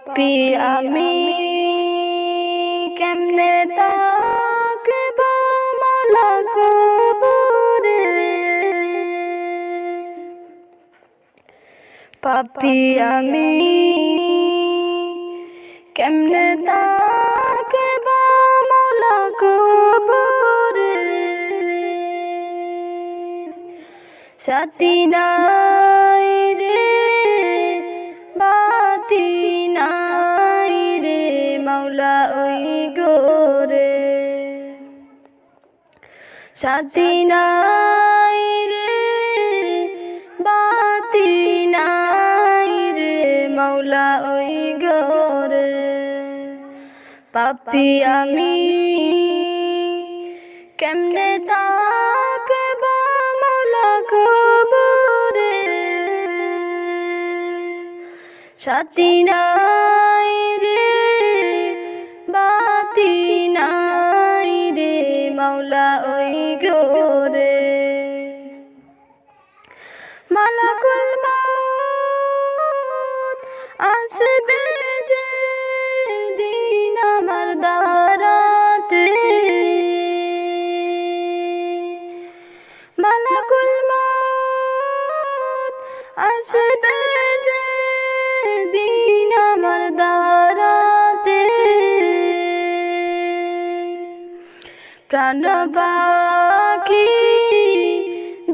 পাপী আমি কেমনে তাকব মাওলা কবরে, পাপী আমি কেমনে তাকব মাওলা কবরে। সাথী নাই রে বাতি নাই রে মাওলা ওই গোরে, সাথী নাই রে বাতি নাই রে মাওলা ওই গোরে। পাপী আমি কেমনে তাকব মাওলা কবরে, সাথী নাই রে বাতি নাই রে মাওলা ওই গোরে। মালাকুল মউত আসবে যে দিন আমার দারাতে, মালাকুল মউত আসবে যে দিন আমার দারাতে। প্রাণ বাকি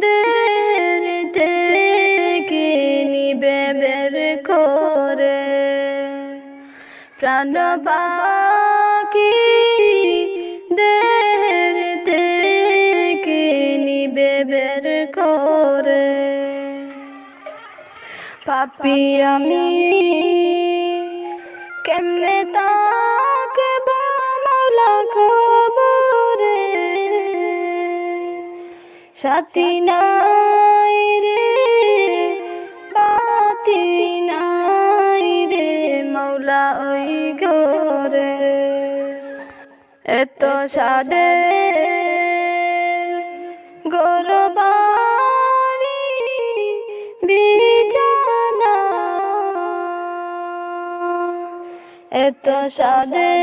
দের থেকে নিবে বের করে, প্রাণ বাকি দের থেকে নিবে বের করে। পাপী আমি কেমনে তাকব মাওলা কবরে, সাথী নাই রে বাতি নাই রে মাওলা ওই গোরে। এত সাদের গরবারি বিছানা, এত সাদের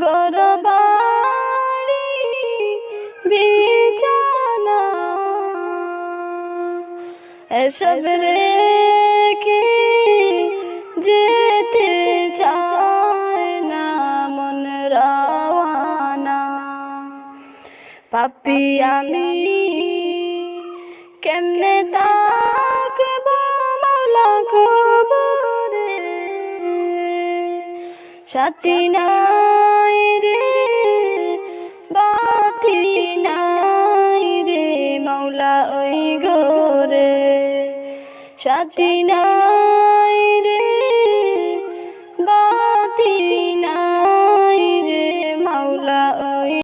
গরবারি বিছানা, এসব রেখে যেতে চায় না মন রাওয়ানা। পাপী আমি কেমনে তাকব মাওলা কবরে, সাথী নাই রে বাতি নাই রে মাওলা ওই গোরে, সাথী নাই